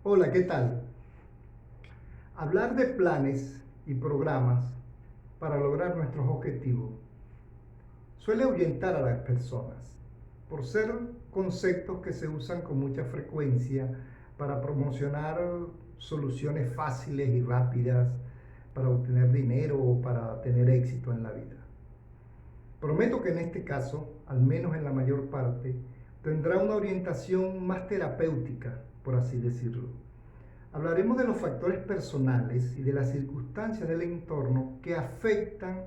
Hola, ¿qué tal? Hablar de planes y programas para lograr nuestros objetivos suele ahuyentar a las personas por ser conceptos que se usan con mucha frecuencia para promocionar soluciones fáciles y rápidas para obtener dinero o para tener éxito en la vida. Prometo que en este caso, al menos en la mayor parte, tendrá una orientación más terapéutica, por así decirlo. Hablaremos de los factores personales y de las circunstancias del entorno que afectan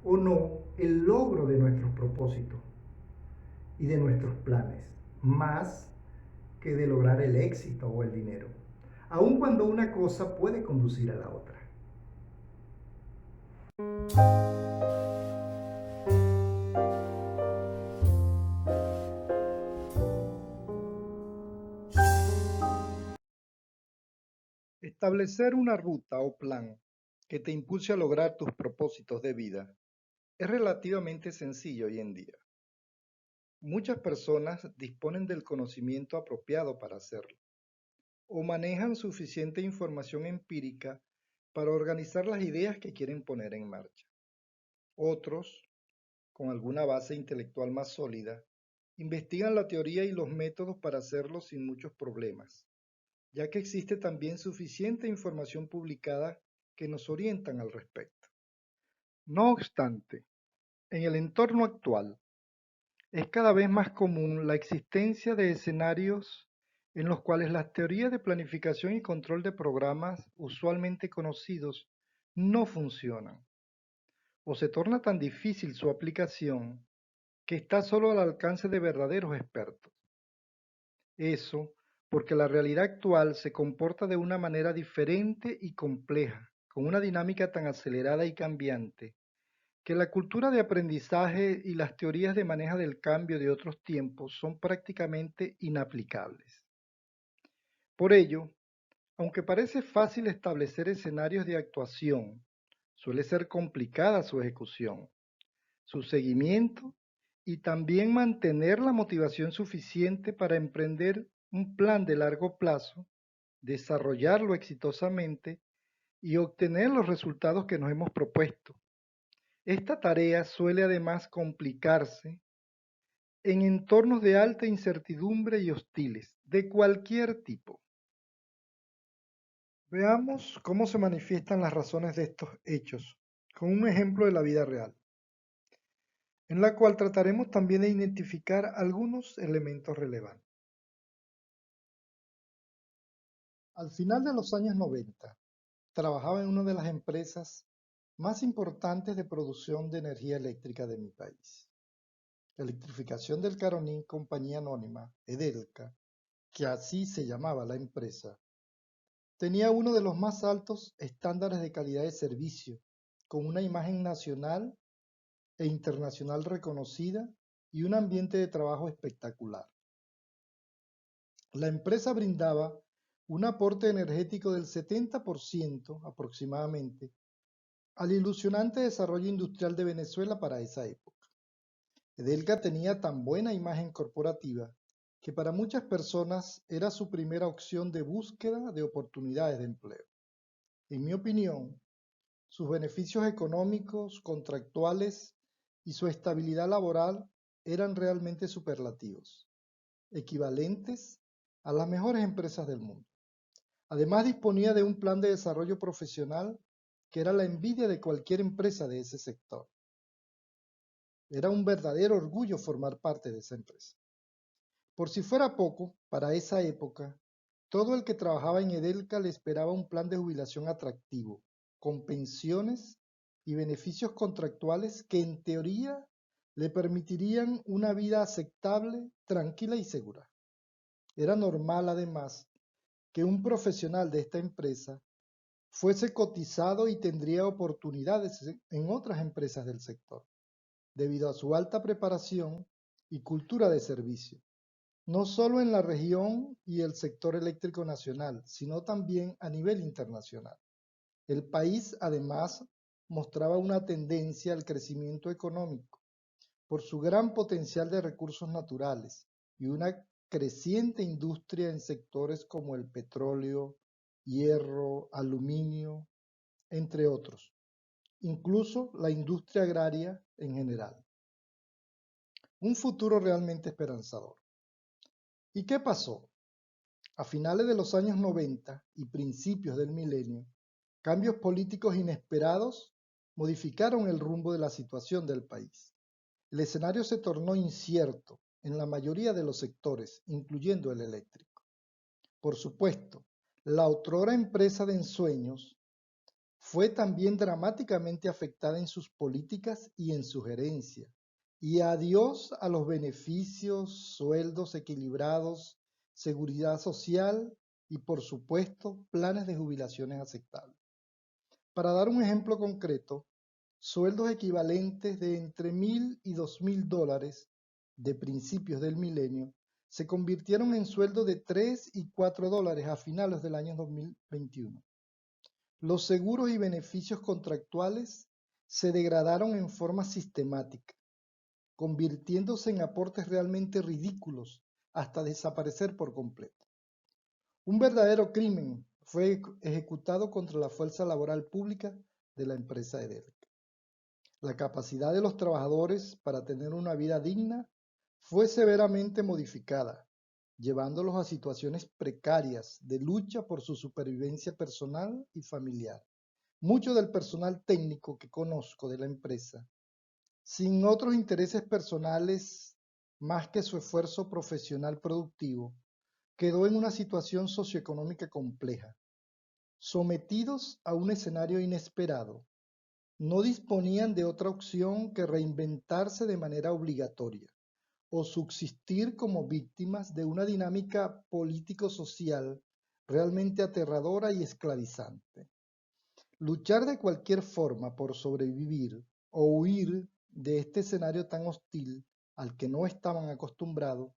o no el logro de nuestros propósitos y de nuestros planes, más que de lograr el éxito o el dinero, aun cuando una cosa puede conducir a la otra. Establecer una ruta o plan que te impulse a lograr tus propósitos de vida es relativamente sencillo hoy en día. Muchas personas disponen del conocimiento apropiado para hacerlo o manejan suficiente información empírica para organizar las ideas que quieren poner en marcha. Otros, con alguna base intelectual más sólida, investigan la teoría y los métodos para hacerlo sin muchos problemas, ya que existe también suficiente información publicada que nos orientan al respecto. No obstante, en el entorno actual, es cada vez más común la existencia de escenarios en los cuales las teorías de planificación y control de programas usualmente conocidos no funcionan o se torna tan difícil su aplicación que está solo al alcance de verdaderos expertos. Eso porque la realidad actual se comporta de una manera diferente y compleja, con una dinámica tan acelerada y cambiante, que la cultura de aprendizaje y las teorías de manejo del cambio de otros tiempos son prácticamente inaplicables. Por ello, aunque parece fácil establecer escenarios de actuación, suele ser complicada su ejecución, su seguimiento y también mantener la motivación suficiente para emprender un plan de largo plazo, desarrollarlo exitosamente y obtener los resultados que nos hemos propuesto. Esta tarea suele además complicarse en entornos de alta incertidumbre y hostiles, de cualquier tipo. Veamos cómo se manifiestan las razones de estos hechos, con un ejemplo de la vida real, en la cual trataremos también de identificar algunos elementos relevantes. Al final de los años 90, trabajaba en una de las empresas más importantes de producción de energía eléctrica de mi país. Electrificación del Caroní, compañía anónima, Edelca, que así se llamaba la empresa, tenía uno de los más altos estándares de calidad de servicio, con una imagen nacional e internacional reconocida y un ambiente de trabajo espectacular. La empresa brindaba un aporte energético del 70% aproximadamente al ilusionante desarrollo industrial de Venezuela para esa época. Edelca tenía tan buena imagen corporativa que para muchas personas era su primera opción de búsqueda de oportunidades de empleo. En mi opinión, sus beneficios económicos, contractuales y su estabilidad laboral eran realmente superlativos, equivalentes a las mejores empresas del mundo. Además, disponía de un plan de desarrollo profesional que era la envidia de cualquier empresa de ese sector. Era un verdadero orgullo formar parte de esa empresa. Por si fuera poco, para esa época, todo el que trabajaba en Edelca le esperaba un plan de jubilación atractivo, con pensiones y beneficios contractuales que en teoría le permitirían una vida aceptable, tranquila y segura. Era normal, además, que un profesional de esta empresa fuese cotizado y tendría oportunidades en otras empresas del sector, debido a su alta preparación y cultura de servicio, no solo en la región y el sector eléctrico nacional, sino también a nivel internacional. El país, además, mostraba una tendencia al crecimiento económico por su gran potencial de recursos naturales y una creciente industria en sectores como el petróleo, hierro, aluminio, entre otros, incluso la industria agraria en general. Un futuro realmente esperanzador. ¿Y qué pasó? A finales de los años 90 y principios del milenio, cambios políticos inesperados modificaron el rumbo de la situación del país. El escenario se tornó incierto en la mayoría de los sectores, incluyendo el eléctrico. Por supuesto, la otrora empresa de ensueños fue también dramáticamente afectada en sus políticas y en su gerencia. Y adiós a los beneficios, sueldos equilibrados, seguridad social y, por supuesto, planes de jubilaciones aceptables. Para dar un ejemplo concreto, sueldos equivalentes de entre $1,000 y $2,000 de principios del milenio se convirtieron en sueldos de $3 y $4 a finales del año 2021. Los seguros y beneficios contractuales se degradaron en forma sistemática, convirtiéndose en aportes realmente ridículos hasta desaparecer por completo. Un verdadero crimen fue ejecutado contra la fuerza laboral pública de la empresa Edelca. La capacidad de los trabajadores para tener una vida digna fue severamente modificada, llevándolos a situaciones precarias de lucha por su supervivencia personal y familiar. Mucho del personal técnico que conozco de la empresa, sin otros intereses personales más que su esfuerzo profesional productivo, quedó en una situación socioeconómica compleja, sometidos a un escenario inesperado. No disponían de otra opción que reinventarse de manera obligatoria o subsistir como víctimas de una dinámica político-social realmente aterradora y esclavizante. Luchar de cualquier forma por sobrevivir o huir de este escenario tan hostil al que no estaban acostumbrados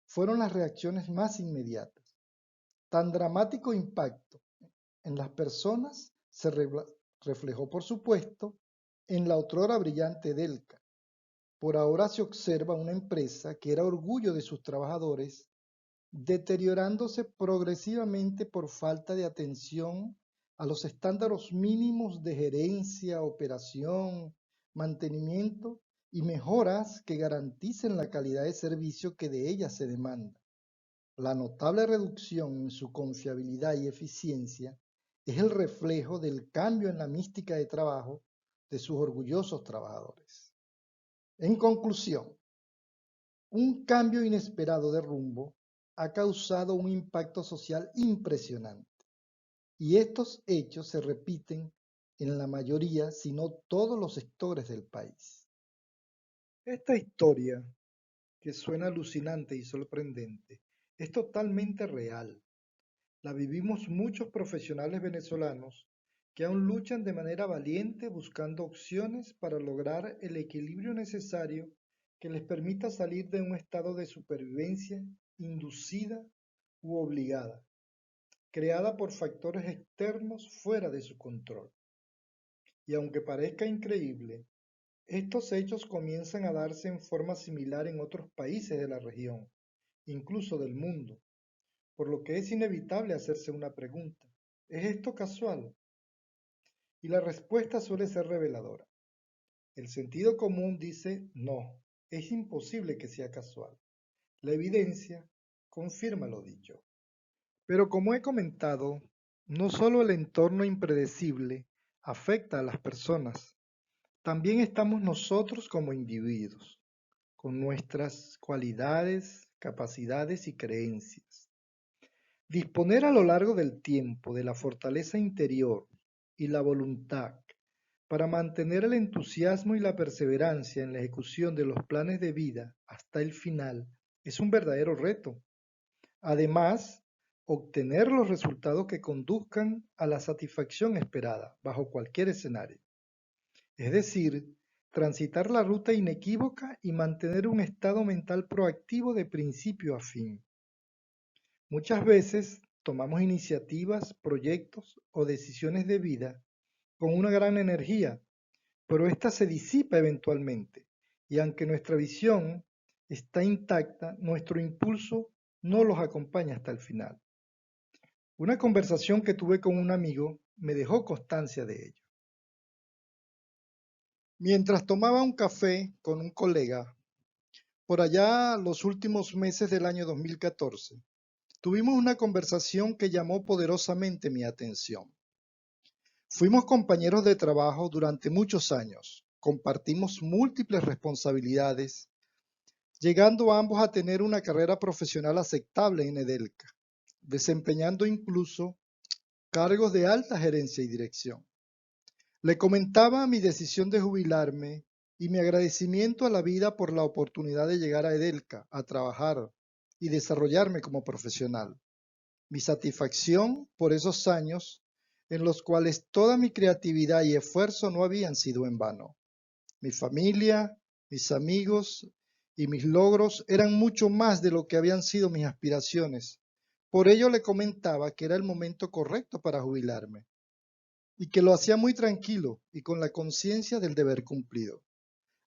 fueron las reacciones más inmediatas. Tan dramático impacto en las personas se reflejó, por supuesto, en la otrora brillante Edelca. Por ahora se observa una empresa que era orgullo de sus trabajadores, deteriorándose progresivamente por falta de atención a los estándares mínimos de gerencia, operación, mantenimiento y mejoras que garanticen la calidad de servicio que de ella se demanda. La notable reducción en su confiabilidad y eficiencia es el reflejo del cambio en la mística de trabajo de sus orgullosos trabajadores. En conclusión, un cambio inesperado de rumbo ha causado un impacto social impresionante, y estos hechos se repiten en la mayoría, si no todos los sectores del país. Esta historia, que suena alucinante y sorprendente, es totalmente real. La vivimos muchos profesionales venezolanos que aún luchan de manera valiente buscando opciones para lograr el equilibrio necesario que les permita salir de un estado de supervivencia inducida u obligada, creada por factores externos fuera de su control. Y aunque parezca increíble, estos hechos comienzan a darse en forma similar en otros países de la región, incluso del mundo, por lo que es inevitable hacerse una pregunta: ¿es esto casual? Y la respuesta suele ser reveladora. El sentido común dice no, es imposible que sea casual. La evidencia confirma lo dicho. Pero como he comentado, no solo el entorno impredecible afecta a las personas, también estamos nosotros como individuos, con nuestras cualidades, capacidades y creencias. Disponer a lo largo del tiempo de la fortaleza interior y la voluntad para mantener el entusiasmo y la perseverancia en la ejecución de los planes de vida hasta el final es un verdadero reto. Además, obtener los resultados que conduzcan a la satisfacción esperada bajo cualquier escenario. Es decir, transitar la ruta inequívoca y mantener un estado mental proactivo de principio a fin. Muchas veces tomamos iniciativas, proyectos o decisiones de vida con una gran energía, pero ésta se disipa eventualmente, y aunque nuestra visión está intacta, nuestro impulso no los acompaña hasta el final. Una conversación que tuve con un amigo me dejó constancia de ello. Mientras tomaba un café con un colega, por allá los últimos meses del año 2014, tuvimos una conversación que llamó poderosamente mi atención. Fuimos compañeros de trabajo durante muchos años, compartimos múltiples responsabilidades, llegando ambos a tener una carrera profesional aceptable en Edelca, desempeñando incluso cargos de alta gerencia y dirección. Le comentaba mi decisión de jubilarme y mi agradecimiento a la vida por la oportunidad de llegar a Edelca, a trabajar y desarrollarme como profesional. Mi satisfacción por esos años en los cuales toda mi creatividad y esfuerzo no habían sido en vano. Mi familia, mis amigos y mis logros eran mucho más de lo que habían sido mis aspiraciones. Por ello le comentaba que era el momento correcto para jubilarme y que lo hacía muy tranquilo y con la conciencia del deber cumplido.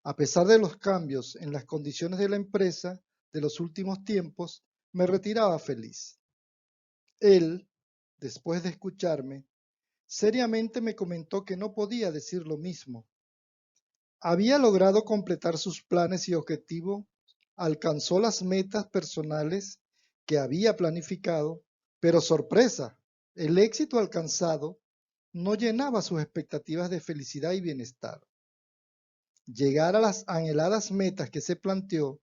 A pesar de los cambios en las condiciones de la empresa de los últimos tiempos, me retiraba feliz. Él, después de escucharme, seriamente me comentó que no podía decir lo mismo. Había logrado completar sus planes y objetivos, alcanzó las metas personales que había planificado, pero sorpresa, el éxito alcanzado no llenaba sus expectativas de felicidad y bienestar. Llegar a las anheladas metas que se planteó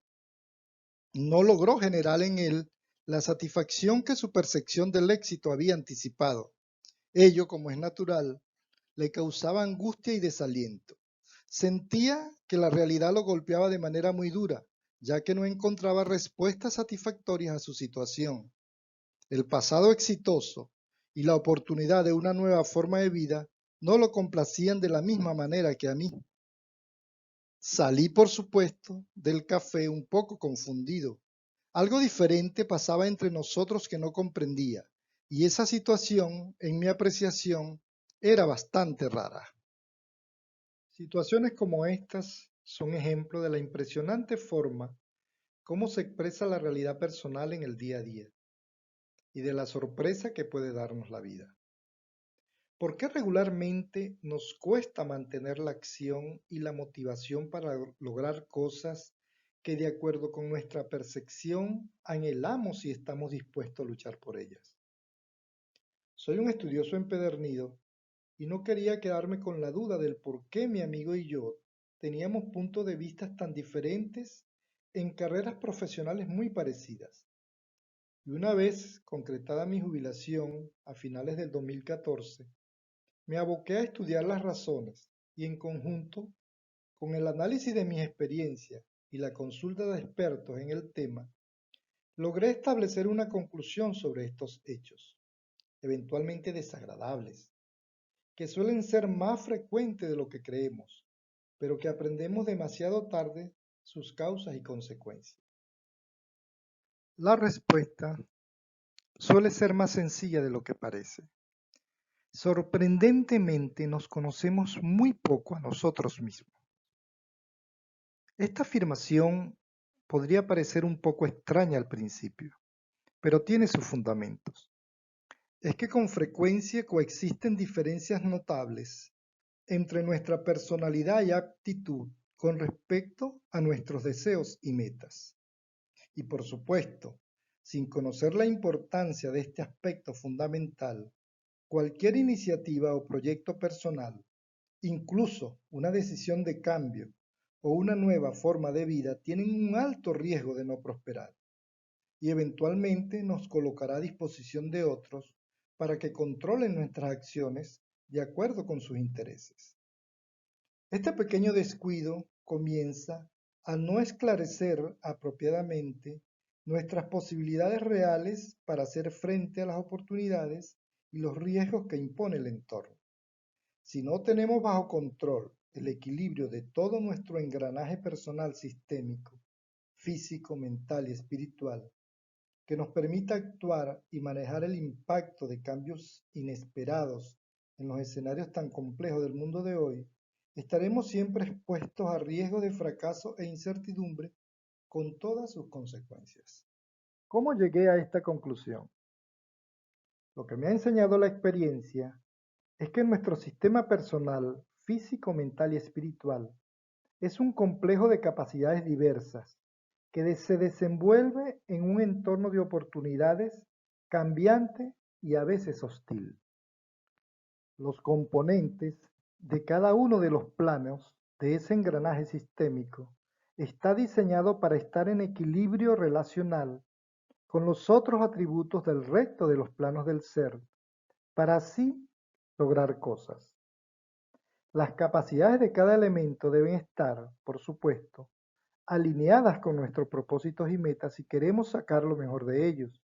no logró generar en él la satisfacción que su percepción del éxito había anticipado. Ello, como es natural, le causaba angustia y desaliento. Sentía que la realidad lo golpeaba de manera muy dura, ya que no encontraba respuestas satisfactorias a su situación. El pasado exitoso y la oportunidad de una nueva forma de vida no lo complacían de la misma manera que a mí. Salí, por supuesto, del café un poco confundido. Algo diferente pasaba entre nosotros que no comprendía, y esa situación, en mi apreciación, era bastante rara. Situaciones como estas son ejemplo de la impresionante forma cómo se expresa la realidad personal en el día a día y de la sorpresa que puede darnos la vida. ¿Por qué regularmente nos cuesta mantener la acción y la motivación para lograr cosas que de acuerdo con nuestra percepción anhelamos y estamos dispuestos a luchar por ellas? Soy un estudioso empedernido y no quería quedarme con la duda del por qué mi amigo y yo teníamos puntos de vista tan diferentes en carreras profesionales muy parecidas. Y una vez concretada mi jubilación a finales del 2014, me aboqué a estudiar las razones y en conjunto con el análisis de mis experiencias y la consulta de expertos en el tema, logré establecer una conclusión sobre estos hechos, eventualmente desagradables, que suelen ser más frecuentes de lo que creemos, pero que aprendemos demasiado tarde sus causas y consecuencias. La respuesta suele ser más sencilla de lo que parece. Sorprendentemente nos conocemos muy poco a nosotros mismos. Esta afirmación podría parecer un poco extraña al principio, pero tiene sus fundamentos. Es que con frecuencia coexisten diferencias notables entre nuestra personalidad y aptitud con respecto a nuestros deseos y metas. Y por supuesto, sin conocer la importancia de este aspecto fundamental, cualquier iniciativa o proyecto personal, incluso una decisión de cambio o una nueva forma de vida, tienen un alto riesgo de no prosperar y eventualmente nos colocará a disposición de otros para que controlen nuestras acciones de acuerdo con sus intereses. Este pequeño descuido comienza a no esclarecer apropiadamente nuestras posibilidades reales para hacer frente a las oportunidades y los riesgos que impone el entorno. Si no tenemos bajo control el equilibrio de todo nuestro engranaje personal sistémico, físico, mental y espiritual, que nos permita actuar y manejar el impacto de cambios inesperados en los escenarios tan complejos del mundo de hoy, estaremos siempre expuestos a riesgos de fracaso e incertidumbre con todas sus consecuencias. ¿Cómo llegué a esta conclusión? Lo que me ha enseñado la experiencia es que nuestro sistema personal, físico, mental y espiritual es un complejo de capacidades diversas que se desenvuelve en un entorno de oportunidades cambiante y a veces hostil. Los componentes de cada uno de los planos de ese engranaje sistémico está diseñado para estar en equilibrio relacional con los otros atributos del resto de los planos del ser, para así lograr cosas. Las capacidades de cada elemento deben estar, por supuesto, alineadas con nuestros propósitos y metas si queremos sacar lo mejor de ellos.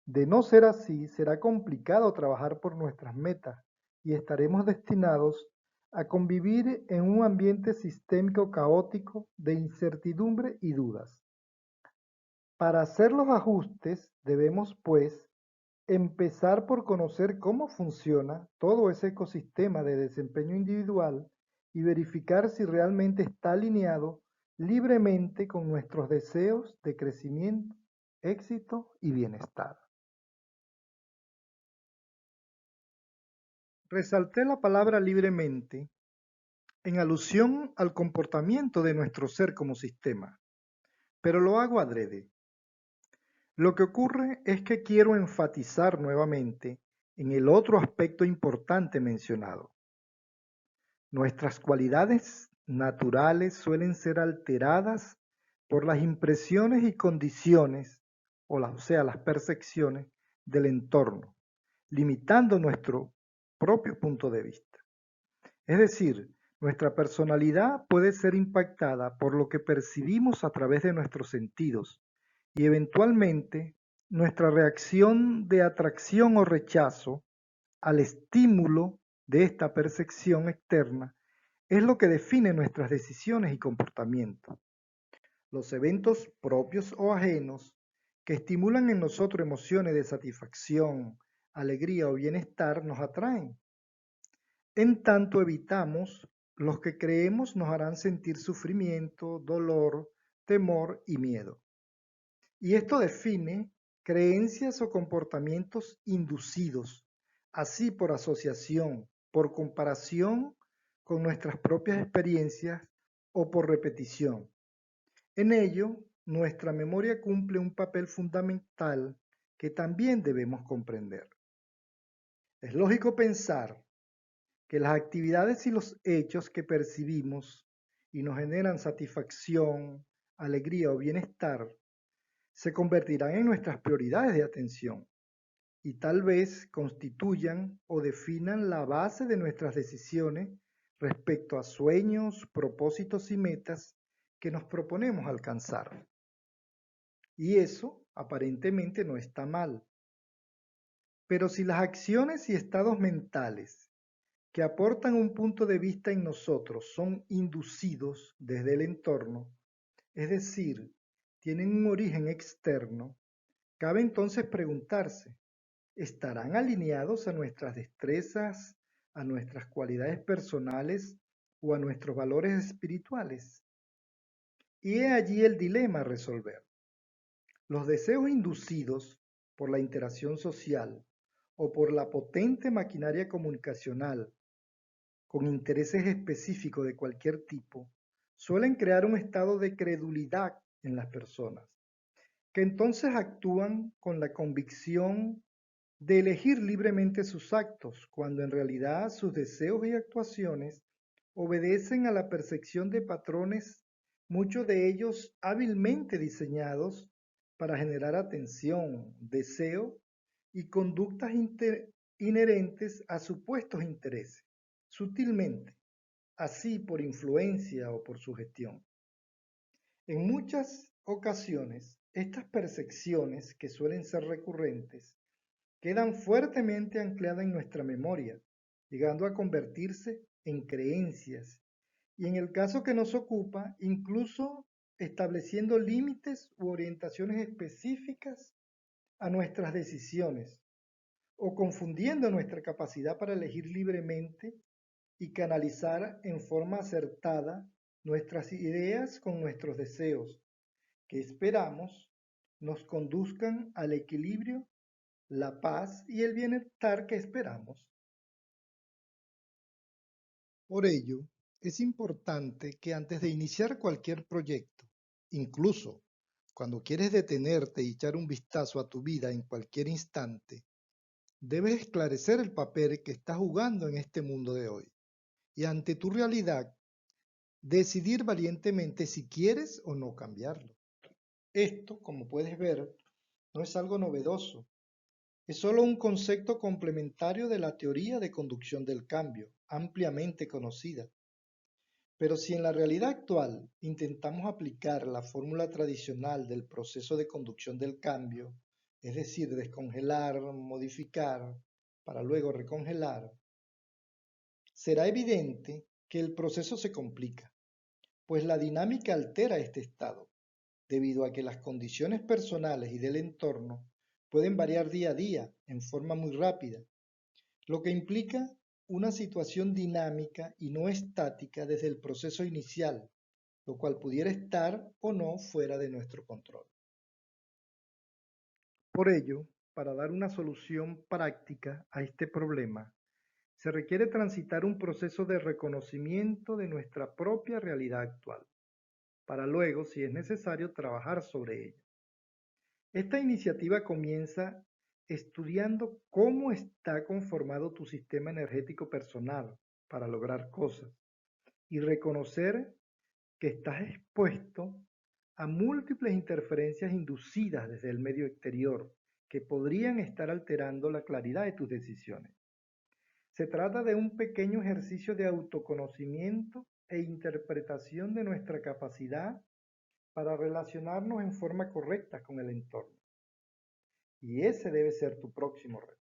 De no ser así, será complicado trabajar por nuestras metas y estaremos destinados a convivir en un ambiente sistémico caótico de incertidumbre y dudas. Para hacer los ajustes debemos, pues, empezar por conocer cómo funciona todo ese ecosistema de desempeño individual y verificar si realmente está alineado libremente con nuestros deseos de crecimiento, éxito y bienestar. Resalté la palabra libremente en alusión al comportamiento de nuestro ser como sistema, pero lo hago adrede. Lo que ocurre es que quiero enfatizar nuevamente en el otro aspecto importante mencionado. Nuestras cualidades naturales suelen ser alteradas por las impresiones y condiciones, o sea, las percepciones del entorno, limitando nuestro propio punto de vista. Es decir, nuestra personalidad puede ser impactada por lo que percibimos a través de nuestros sentidos y eventualmente nuestra reacción de atracción o rechazo al estímulo de esta percepción externa es lo que define nuestras decisiones y comportamientos. Los eventos propios o ajenos que estimulan en nosotros emociones de satisfacción, alegría o bienestar nos atraen. En tanto evitamos los que creemos nos harán sentir sufrimiento, dolor, temor y miedo. Y esto define creencias o comportamientos inducidos, así por asociación, por comparación con nuestras propias experiencias o por repetición. En ello, nuestra memoria cumple un papel fundamental que también debemos comprender. Es lógico pensar que las actividades y los hechos que percibimos y nos generan satisfacción, alegría o bienestar se convertirán en nuestras prioridades de atención y tal vez constituyan o definan la base de nuestras decisiones respecto a sueños, propósitos y metas que nos proponemos alcanzar. Y eso aparentemente no está mal. Pero si las acciones y estados mentales que aportan un punto de vista en nosotros son inducidos desde el entorno, es decir, tienen un origen externo, cabe entonces preguntarse, ¿estarán alineados a nuestras destrezas, a nuestras cualidades personales o a nuestros valores espirituales? Y he allí el dilema a resolver. Los deseos inducidos por la interacción social o por la potente maquinaria comunicacional con intereses específicos de cualquier tipo suelen crear un estado de credulidad en las personas, que entonces actúan con la convicción de elegir libremente sus actos, cuando en realidad sus deseos y actuaciones obedecen a la percepción de patrones, muchos de ellos hábilmente diseñados para generar atención, deseo y conductas inherentes a supuestos intereses, sutilmente, así por influencia o por sugestión. En muchas ocasiones, estas percepciones, que suelen ser recurrentes, quedan fuertemente ancladas en nuestra memoria, llegando a convertirse en creencias y en el caso que nos ocupa, incluso estableciendo límites u orientaciones específicas a nuestras decisiones o confundiendo nuestra capacidad para elegir libremente y canalizar en forma acertada nuestras ideas con nuestros deseos, que esperamos nos conduzcan al equilibrio, la paz y el bienestar que esperamos. Por ello, es importante que antes de iniciar cualquier proyecto, incluso cuando quieres detenerte y echar un vistazo a tu vida en cualquier instante, debes esclarecer el papel que estás jugando en este mundo de hoy y ante tu realidad, decidir valientemente si quieres o no cambiarlo. Esto, como puedes ver, no es algo novedoso, es solo un concepto complementario de la teoría de conducción del cambio, ampliamente conocida. Pero si en la realidad actual intentamos aplicar la fórmula tradicional del proceso de conducción del cambio, es decir, descongelar, modificar, para luego recongelar, será evidente que el proceso se complica, pues la dinámica altera este estado, debido a que las condiciones personales y del entorno pueden variar día a día en forma muy rápida, lo que implica una situación dinámica y no estática desde el proceso inicial, lo cual pudiera estar o no fuera de nuestro control. Por ello, para dar una solución práctica a este problema, se requiere transitar un proceso de reconocimiento de nuestra propia realidad actual, para luego, si es necesario, trabajar sobre ella. Esta iniciativa comienza estudiando cómo está conformado tu sistema energético personal para lograr cosas y reconocer que estás expuesto a múltiples interferencias inducidas desde el medio exterior que podrían estar alterando la claridad de tus decisiones. Se trata de un pequeño ejercicio de autoconocimiento e interpretación de nuestra capacidad para relacionarnos en forma correcta con el entorno. Y ese debe ser tu próximo reto.